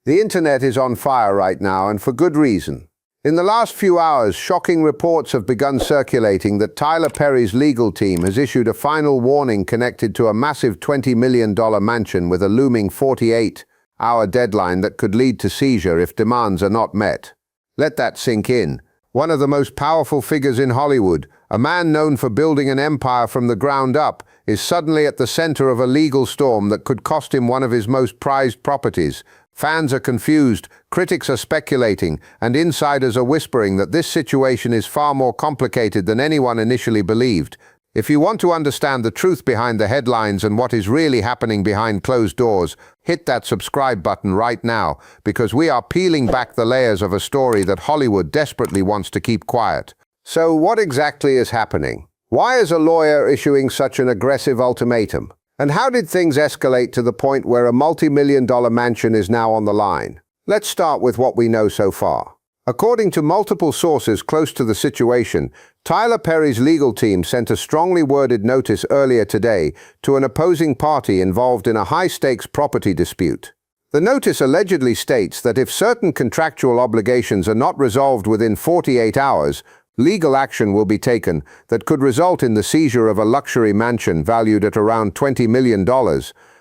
The internet is on fire right now, and for good reason. In the last few hours, shocking reports have begun circulating that Tyler Perry's legal team has issued a final warning connected to a massive $20 million mansion with a looming 48-hour deadline that could lead to seizure if demands are not met. Let that sink in. One of the most powerful figures in Hollywood, a man known for building an empire from the ground up, is suddenly at the center of a legal storm that could cost him one of his most prized properties. Fans are confused, critics are speculating, and insiders are whispering that this situation is far more complicated than anyone initially believed. If you want to understand the truth behind the headlines and what is really happening behind closed doors, hit that subscribe button right now, because we are peeling back the layers of a story that Hollywood desperately wants to keep quiet. So what exactly is happening? Why is a lawyer issuing such an aggressive ultimatum? And how did things escalate to the point where a multi-million-dollar mansion is now on the line? Let's start with what we know so far. According to multiple sources close to the situation, Tyler Perry's legal team sent a strongly worded notice earlier today to an opposing party involved in a high-stakes property dispute. The notice allegedly states that if certain contractual obligations are not resolved within 48 hours, legal action will be taken that could result in the seizure of a luxury mansion valued at around $20 million.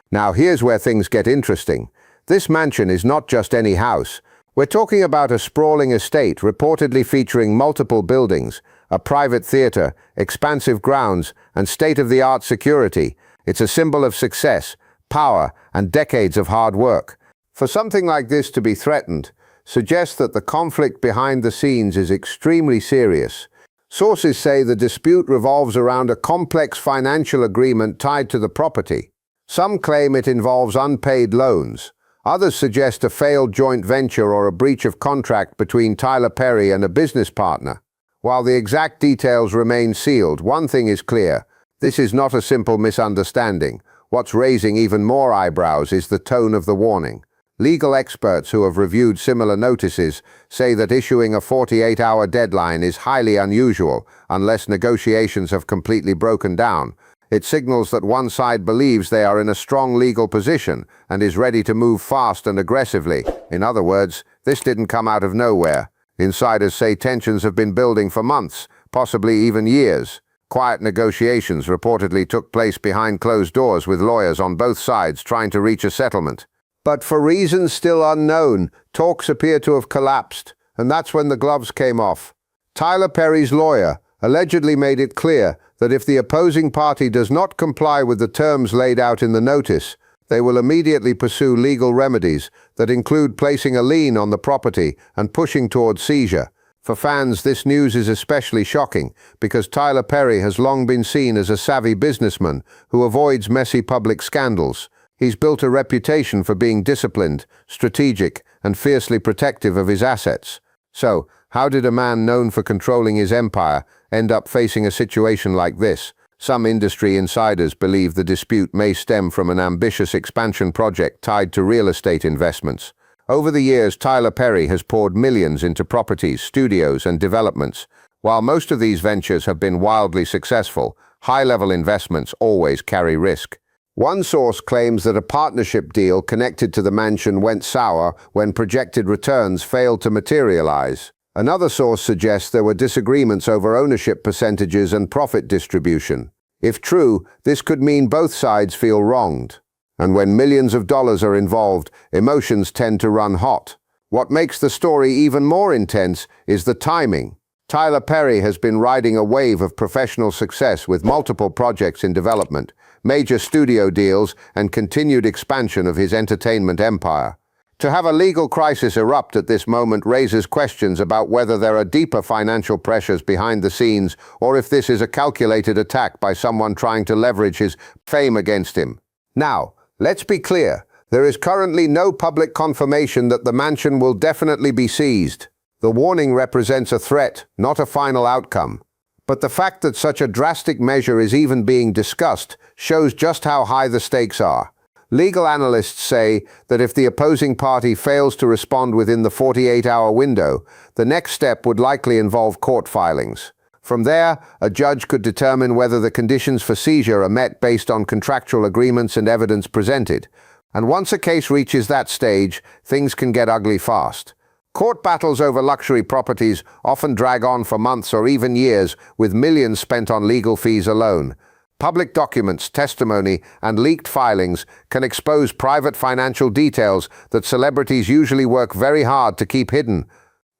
Now here's where things get interesting. This mansion is not just any house. We're talking about a sprawling estate reportedly featuring multiple buildings, a private theater, expansive grounds, and state-of-the-art security. It's a symbol of success, power, and decades of hard work. For something like this to be threatened suggests that the conflict behind the scenes is extremely serious. Sources say the dispute revolves around a complex financial agreement tied to the property. Some claim it involves unpaid loans. Others suggest a failed joint venture or a breach of contract between Tyler Perry and a business partner. While the exact details remain sealed, one thing is clear. This is not a simple misunderstanding. What's raising even more eyebrows is the tone of the warning. Legal experts who have reviewed similar notices say that issuing a 48-hour deadline is highly unusual unless negotiations have completely broken down. It signals that one side believes they are in a strong legal position and is ready to move fast and aggressively. In other words, this didn't come out of nowhere. Insiders say tensions have been building for months, possibly even years. Quiet negotiations reportedly took place behind closed doors with lawyers on both sides trying to reach a settlement. But for reasons still unknown, talks appear to have collapsed, and that's when the gloves came off. Tyler Perry's lawyer allegedly made it clear that if the opposing party does not comply with the terms laid out in the notice, they will immediately pursue legal remedies that include placing a lien on the property and pushing towards seizure. For fans, this news is especially shocking because Tyler Perry has long been seen as a savvy businessman who avoids messy public scandals. He's built a reputation for being disciplined, strategic, and fiercely protective of his assets. So, how did a man known for controlling his empire end up facing a situation like this? Some industry insiders believe the dispute may stem from an ambitious expansion project tied to real estate investments. Over the years, Tyler Perry has poured millions into properties, studios, and developments. While most of these ventures have been wildly successful, high-level investments always carry risk. One source claims that a partnership deal connected to the mansion went sour when projected returns failed to materialize. Another source suggests there were disagreements over ownership percentages and profit distribution. If true, this could mean both sides feel wronged. And when millions of dollars are involved, emotions tend to run hot. What makes the story even more intense is the timing. Tyler Perry has been riding a wave of professional success with multiple projects in development, major studio deals, and continued expansion of his entertainment empire. To have a legal crisis erupt at this moment raises questions about whether there are deeper financial pressures behind the scenes or if this is a calculated attack by someone trying to leverage his fame against him. Now, let's be clear. There is currently no public confirmation that the mansion will definitely be seized. The warning represents a threat, not a final outcome. But the fact that such a drastic measure is even being discussed shows just how high the stakes are. Legal analysts say that if the opposing party fails to respond within the 48-hour window, the next step would likely involve court filings. From there, a judge could determine whether the conditions for seizure are met based on contractual agreements and evidence presented. And once a case reaches that stage, things can get ugly fast. Court battles over luxury properties often drag on for months or even years, with millions spent on legal fees alone. Public documents, testimony, and leaked filings can expose private financial details that celebrities usually work very hard to keep hidden.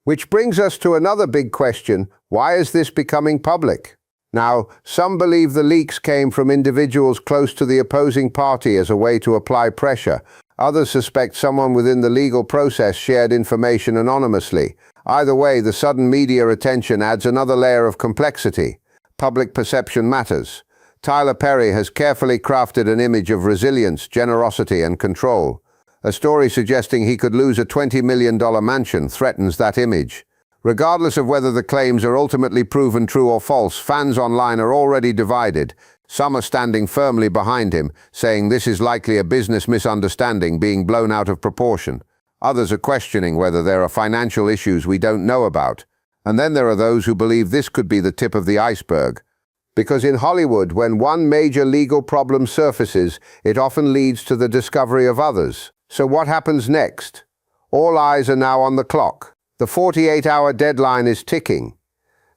Which brings us to another big question: why is this becoming public? Now, some believe the leaks came from individuals close to the opposing party as a way to apply pressure. Others suspect someone within the legal process shared information anonymously. Either way, the sudden media attention adds another layer of complexity. Public perception matters. Tyler Perry has carefully crafted an image of resilience, generosity, and control. A story suggesting he could lose a $20 million mansion threatens that image. Regardless of whether the claims are ultimately proven true or false, fans online are already divided. Some are standing firmly behind him, saying this is likely a business misunderstanding being blown out of proportion. Others are questioning whether there are financial issues we don't know about. And then there are those who believe this could be the tip of the iceberg. Because in Hollywood, when one major legal problem surfaces, it often leads to the discovery of others. So what happens next? All eyes are now on the clock. The 48-hour deadline is ticking.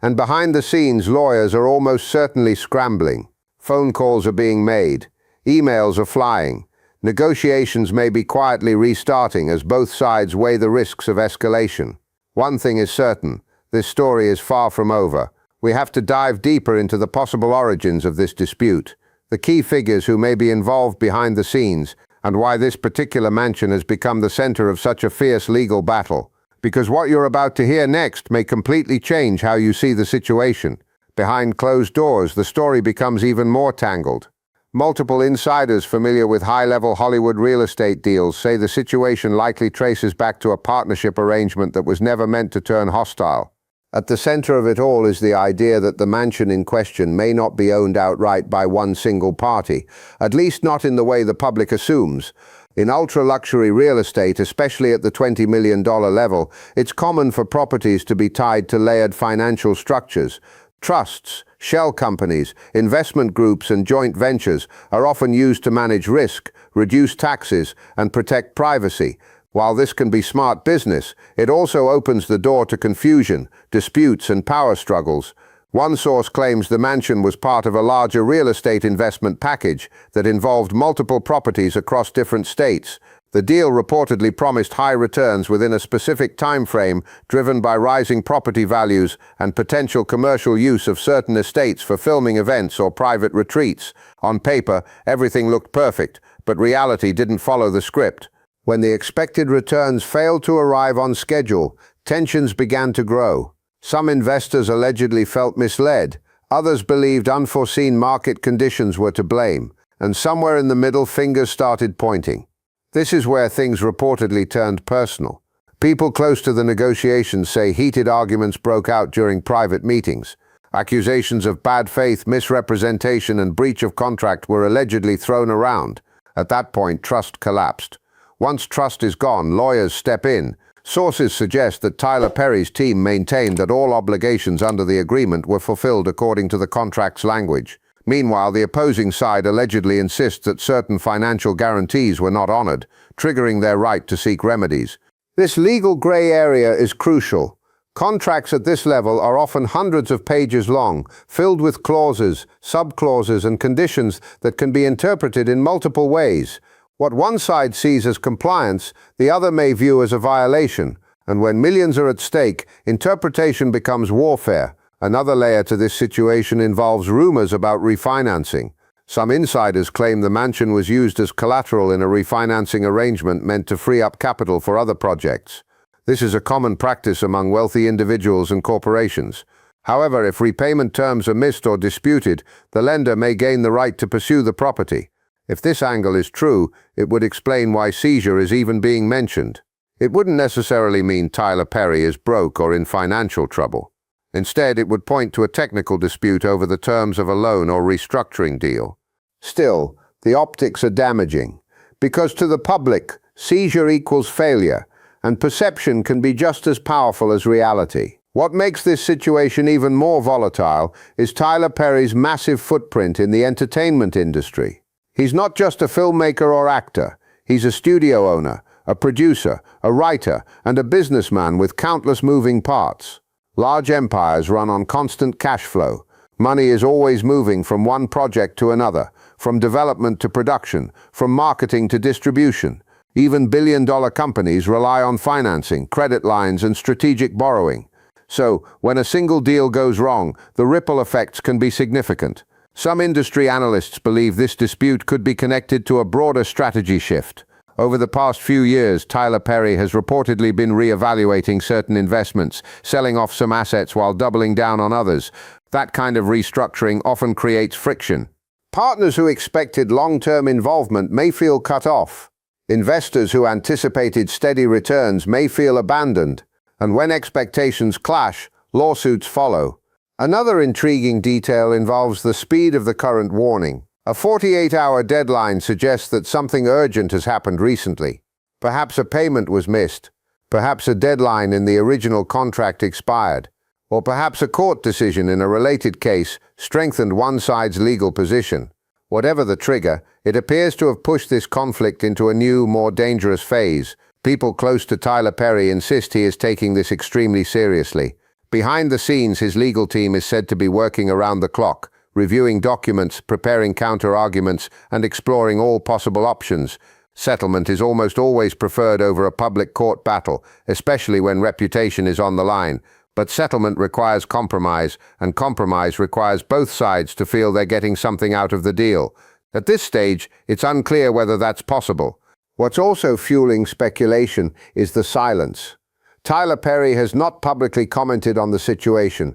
And behind the scenes, lawyers are almost certainly scrambling. Phone calls are being made. Emails are flying. Negotiations may be quietly restarting as both sides weigh the risks of escalation. One thing is certain: this story is far from over. We have to dive deeper into the possible origins of this dispute, the key figures who may be involved behind the scenes, and why this particular mansion has become the center of such a fierce legal battle. Because what you're about to hear next may completely change how you see the situation. Behind closed doors, the story becomes even more tangled. Multiple insiders familiar with high-level Hollywood real estate deals say the situation likely traces back to a partnership arrangement that was never meant to turn hostile. At the center of it all is the idea that the mansion in question may not be owned outright by one single party, at least not in the way the public assumes. In ultra-luxury real estate, especially at the $20 million level, it's common for properties to be tied to layered financial structures. Trusts, shell companies, investment groups, and joint ventures are often used to manage risk, reduce taxes, and protect privacy. While this can be smart business, it also opens the door to confusion, disputes, and power struggles. One source claims the mansion was part of a larger real estate investment package that involved multiple properties across different states. The deal reportedly promised high returns within a specific time frame, driven by rising property values and potential commercial use of certain estates for filming events or private retreats. On paper, everything looked perfect, but reality didn't follow the script. When the expected returns failed to arrive on schedule, tensions began to grow. Some investors allegedly felt misled, others believed unforeseen market conditions were to blame, and somewhere in the middle, fingers started pointing. This is where things reportedly turned personal. People close to the negotiations say heated arguments broke out during private meetings. Accusations of bad faith, misrepresentation, and breach of contract were allegedly thrown around. At that point, trust collapsed. Once trust is gone, lawyers step in. Sources suggest that Tyler Perry's team maintained that all obligations under the agreement were fulfilled according to the contract's language. Meanwhile, the opposing side allegedly insists that certain financial guarantees were not honored, triggering their right to seek remedies. This legal gray area is crucial. Contracts at this level are often hundreds of pages long, filled with clauses, sub-clauses, and conditions that can be interpreted in multiple ways. What one side sees as compliance, the other may view as a violation, and when millions are at stake, interpretation becomes warfare. Another layer to this situation involves rumors about refinancing. Some insiders claim the mansion was used as collateral in a refinancing arrangement meant to free up capital for other projects. This is a common practice among wealthy individuals and corporations. However, if repayment terms are missed or disputed, the lender may gain the right to pursue the property. If this angle is true, it would explain why Seizure is even being mentioned. It wouldn't necessarily mean Tyler Perry is broke or in financial trouble. Instead, it would point to a technical dispute over the terms of a loan or restructuring deal. Still, the optics are damaging, because to the public, seizure equals failure, and perception can be just as powerful as reality. What makes this situation even more volatile is Tyler Perry's massive footprint in the entertainment industry. He's not just a filmmaker or actor. He's a studio owner, a producer, a writer, and a businessman with countless moving parts. Large empires run on constant cash flow. Money is always moving from one project to another, from development to production, from marketing to distribution. Even billion-dollar companies rely on financing, credit lines, and strategic borrowing. So, when a single deal goes wrong, the ripple effects can be significant. Some industry analysts believe this dispute could be connected to a broader strategy shift. Over the past few years, Tyler Perry has reportedly been re-evaluating certain investments, selling off some assets while doubling down on others. That kind of restructuring often creates friction. Partners who expected long-term involvement may feel cut off. Investors who anticipated steady returns may feel abandoned. And when expectations clash, lawsuits follow. Another intriguing detail involves the speed of the current warning. A 48-hour deadline suggests that something urgent has happened recently. Perhaps a payment was missed. Perhaps a deadline in the original contract expired. Or perhaps a court decision in a related case strengthened one side's legal position. Whatever the trigger, it appears to have pushed this conflict into a new, more dangerous phase. People close to Tyler Perry insist he is taking this extremely seriously. Behind the scenes, his legal team is said to be working around the clock, reviewing documents, preparing counter-arguments, and exploring all possible options. Settlement is almost always preferred over a public court battle, especially when reputation is on the line. But settlement requires compromise, and compromise requires both sides to feel they're getting something out of the deal. At this stage, it's unclear whether that's possible. What's also fueling speculation is the silence. Tyler Perry has not publicly commented on the situation.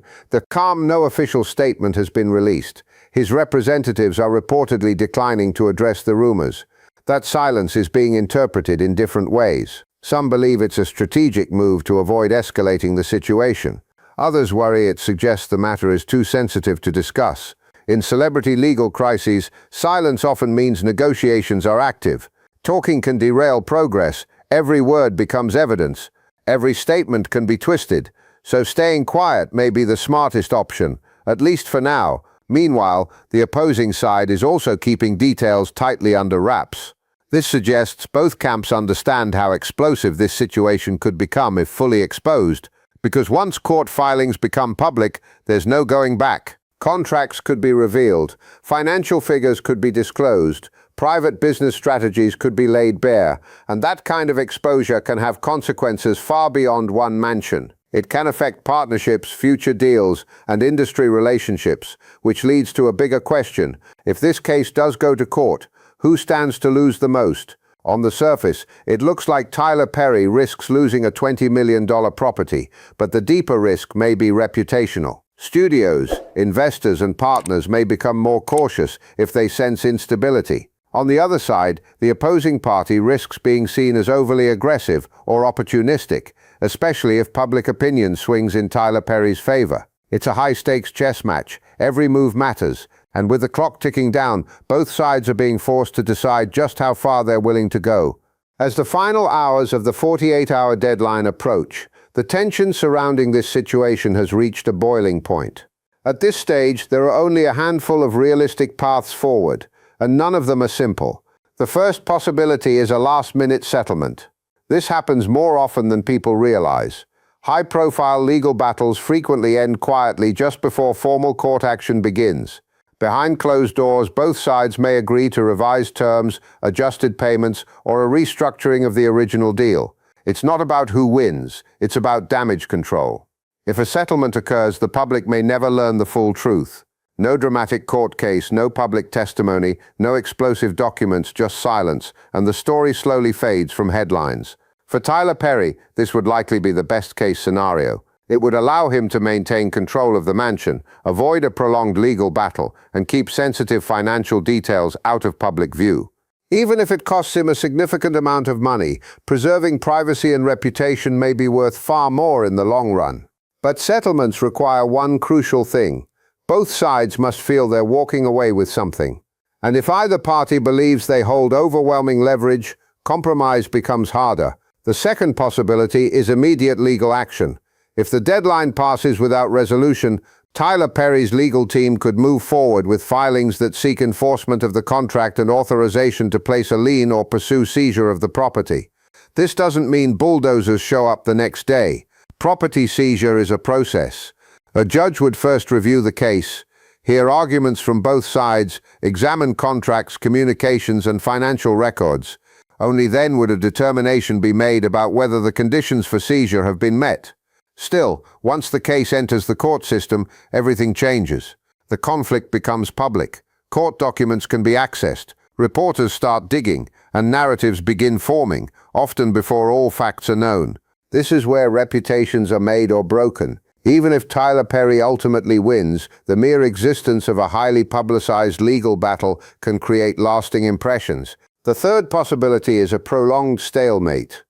No official statement has been released. His representatives are reportedly declining to address the rumors. That silence is being interpreted in different ways. Some believe it's a strategic move to avoid escalating the situation. Others worry it suggests the matter is too sensitive to discuss. In celebrity legal crises, silence often means negotiations are active. Talking can derail progress. Every word becomes evidence. Every statement can be twisted. So staying quiet may be the smartest option, at least for now. Meanwhile, the opposing side is also keeping details tightly under wraps. This suggests both camps understand how explosive this situation could become if fully exposed, because once court filings become public, there's no going back. Contracts could be revealed, financial figures could be disclosed, private business strategies could be laid bare, and that kind of exposure can have consequences far beyond one mansion. It can affect partnerships, future deals, and industry relationships, which leads to a bigger question. If this case does go to court, who stands to lose the most? On the surface, it looks like Tyler Perry risks losing a $20 million property, but the deeper risk may be reputational. Studios, investors, and partners may become more cautious if they sense instability. On the other side, the opposing party risks being seen as overly aggressive or opportunistic, especially if public opinion swings in Tyler Perry's favor. It's a high-stakes chess match. Every move matters. And with the clock ticking down, both sides are being forced to decide just how far they're willing to go. As the final hours of the 48-hour deadline approach, the tension surrounding this situation has reached a boiling point. At this stage, there are only a handful of realistic paths forward, and none of them are simple. The first possibility is a last-minute settlement. This happens more often than people realize. High-profile legal battles frequently end quietly just before formal court action begins. Behind closed doors, both sides may agree to revised terms, adjusted payments, or a restructuring of the original deal. It's not about who wins, it's about damage control. If a settlement occurs, the public may never learn the full truth. No dramatic court case, no public testimony, no explosive documents, just silence, and the story slowly fades from headlines. For Tyler Perry, this would likely be the best-case scenario. It would allow him to maintain control of the mansion, avoid a prolonged legal battle, and keep sensitive financial details out of public view. Even if it costs him a significant amount of money, preserving privacy and reputation may be worth far more in the long run. But settlements require one crucial thing. Both sides must feel they're walking away with something. And if either party believes they hold overwhelming leverage, compromise becomes harder. The second possibility is immediate legal action. If the deadline passes without resolution, Tyler Perry's legal team could move forward with filings that seek enforcement of the contract and authorization to place a lien or pursue seizure of the property. This doesn't mean bulldozers show up the next day. Property seizure is a process. A judge would first review the case, hear arguments from both sides, examine contracts, communications, and financial records. Only then would a determination be made about whether the conditions for seizure have been met. Still, once the case enters the court system, everything changes. The conflict becomes public. Court documents can be accessed. Reporters start digging, and narratives begin forming, often before all facts are known. This is where reputations are made or broken. Even if Tyler Perry ultimately wins, the mere existence of a highly publicized legal battle can create lasting impressions. The third possibility is a prolonged stalemate.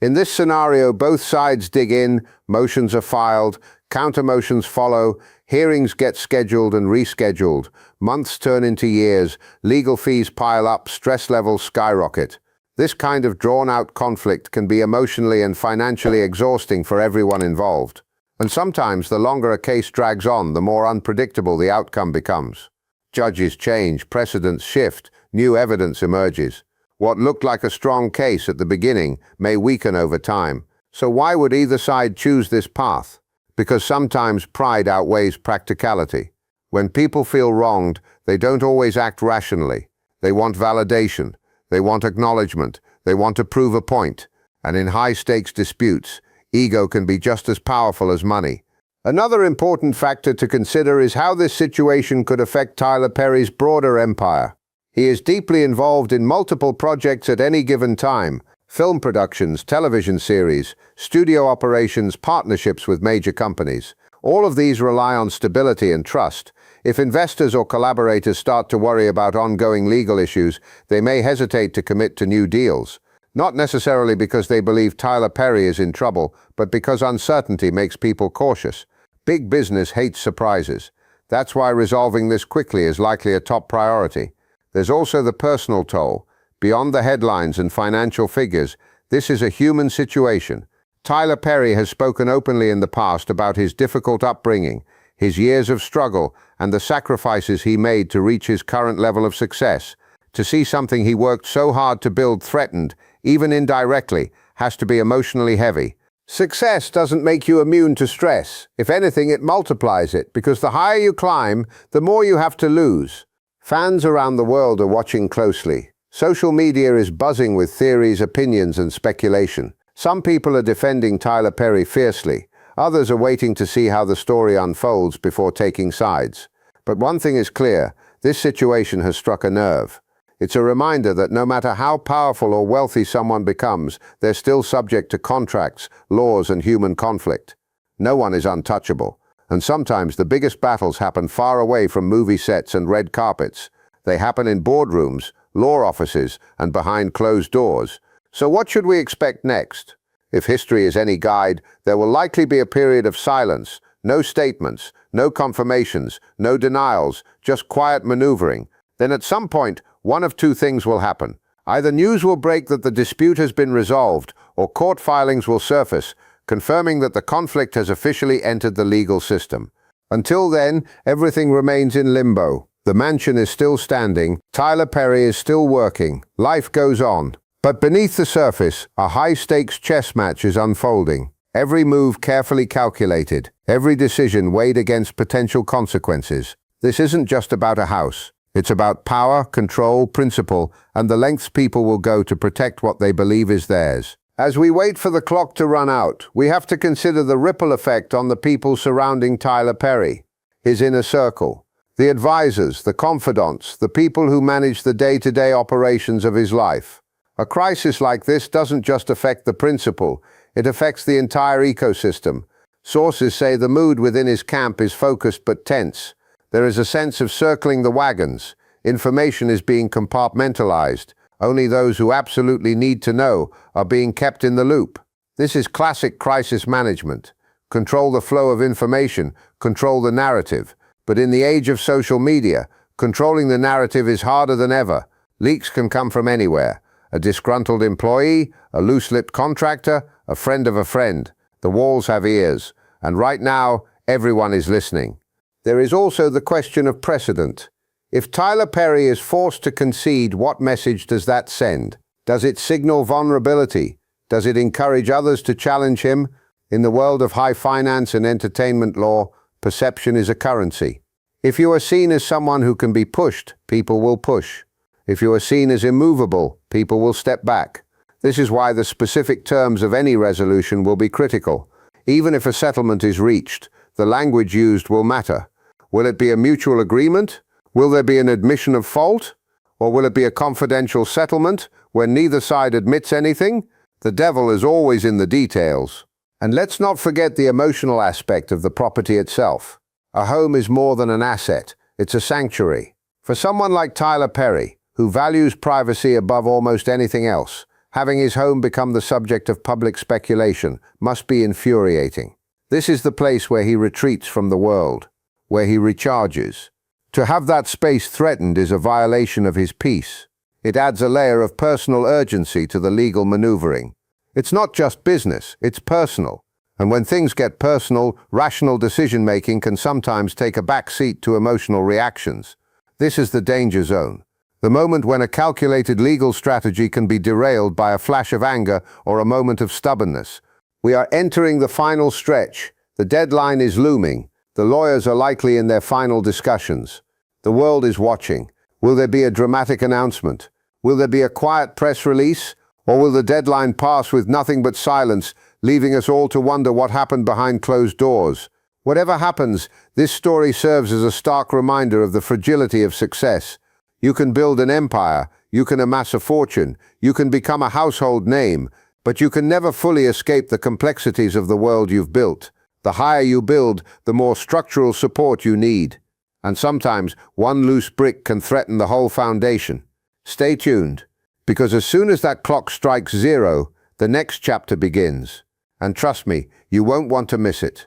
In this scenario, both sides dig in, motions are filed, counter-motions follow, hearings get scheduled and rescheduled, months turn into years, legal fees pile up, stress levels skyrocket. This kind of drawn-out conflict can be emotionally and financially exhausting for everyone involved. And sometimes the longer a case drags on, the more unpredictable the outcome becomes. Judges change, precedents shift, new evidence emerges. What looked like a strong case at the beginning may weaken over time. So why would either side choose this path? Because sometimes pride outweighs practicality. When people feel wronged, they don't always act rationally. They want validation. They want acknowledgement. They want to prove a point. And in high-stakes disputes, ego can be just as powerful as money. Another important factor to consider is how this situation could affect Tyler Perry's broader empire. He is deeply involved in multiple projects at any given time: film productions, television series, studio operations, partnerships with major companies. All of these rely on stability and trust. If investors or collaborators start to worry about ongoing legal issues, they may hesitate to commit to new deals. Not necessarily because they believe Tyler Perry is in trouble, but because uncertainty makes people cautious. Big business hates surprises. That's why resolving this quickly is likely a top priority. There's also the personal toll. Beyond the headlines and financial figures, this is a human situation. Tyler Perry has spoken openly in the past about his difficult upbringing, his years of struggle, and the sacrifices he made to reach his current level of success. To see something he worked so hard to build threatened, even indirectly, has to be emotionally heavy. Success doesn't make you immune to stress. If anything, it multiplies it, because the higher you climb, the more you have to lose. Fans around the world are watching closely. Social media is buzzing with theories, opinions, and speculation. Some people are defending Tyler Perry fiercely. Others are waiting to see how the story unfolds before taking sides. But one thing is clear: this situation has struck a nerve. It's a reminder that no matter how powerful or wealthy someone becomes, they're still subject to contracts, laws, and human conflict. No one is untouchable. And sometimes the biggest battles happen far away from movie sets and red carpets. They happen in boardrooms, law offices, and behind closed doors. So what should we expect next? If history is any guide, there will likely be a period of silence. No statements, no confirmations, no denials, just quiet maneuvering. Then at some point, one of two things will happen. Either news will break that the dispute has been resolved, or court filings will surface, confirming that the conflict has officially entered the legal system. Until then, everything remains in limbo. The mansion is still standing, Tyler Perry is still working, life goes on. But beneath the surface, a high-stakes chess match is unfolding. Every move carefully calculated, every decision weighed against potential consequences. This isn't just about a house. It's about power, control, principle, and the lengths people will go to protect what they believe is theirs. As we wait for the clock to run out, we have to consider the ripple effect on the people surrounding Tyler Perry, his inner circle, the advisors, the confidants, the people who manage the day-to-day operations of his life. A crisis like this doesn't just affect the principal, it affects the entire ecosystem. Sources say the mood within his camp is focused but tense. There is a sense of circling the wagons. Information is being compartmentalized. Only those who absolutely need to know are being kept in the loop. This is classic crisis management. Control the flow of information, control the narrative. But in the age of social media, controlling the narrative is harder than ever. Leaks can come from anywhere. A disgruntled employee, a loose-lipped contractor, a friend of a friend. The walls have ears. And right now, everyone is listening. There is also the question of precedent. If Tyler Perry is forced to concede, what message does that send? Does it signal vulnerability? Does it encourage others to challenge him? In the world of high finance and entertainment law, perception is a currency. If you are seen as someone who can be pushed, people will push. If you are seen as immovable, people will step back. This is why the specific terms of any resolution will be critical. Even if a settlement is reached, the language used will matter. Will it be a mutual agreement? Will there be an admission of fault? Or will it be a confidential settlement where neither side admits anything? The devil is always in the details. And let's not forget the emotional aspect of the property itself. A home is more than an asset, it's a sanctuary. For someone like Tyler Perry, who values privacy above almost anything else, having his home become the subject of public speculation must be infuriating. This is the place where he retreats from the world, where he recharges. To have that space threatened is a violation of his peace. It adds a layer of personal urgency to the legal maneuvering. It's not just business, it's personal. And when things get personal, rational decision-making can sometimes take a back seat to emotional reactions. This is the danger zone. The moment when a calculated legal strategy can be derailed by a flash of anger or a moment of stubbornness. We are entering the final stretch. The deadline is looming. The lawyers are likely in their final discussions. The world is watching. Will there be a dramatic announcement? Will there be a quiet press release? Or will the deadline pass with nothing but silence, leaving us all to wonder what happened behind closed doors? Whatever happens, this story serves as a stark reminder of the fragility of success. You can build an empire, you can amass a fortune, you can become a household name, but you can never fully escape the complexities of the world you've built. The higher you build, the more structural support you need. And sometimes, one loose brick can threaten the whole foundation. Stay tuned, because as soon as that clock strikes 0, the next chapter begins. And trust me, you won't want to miss it.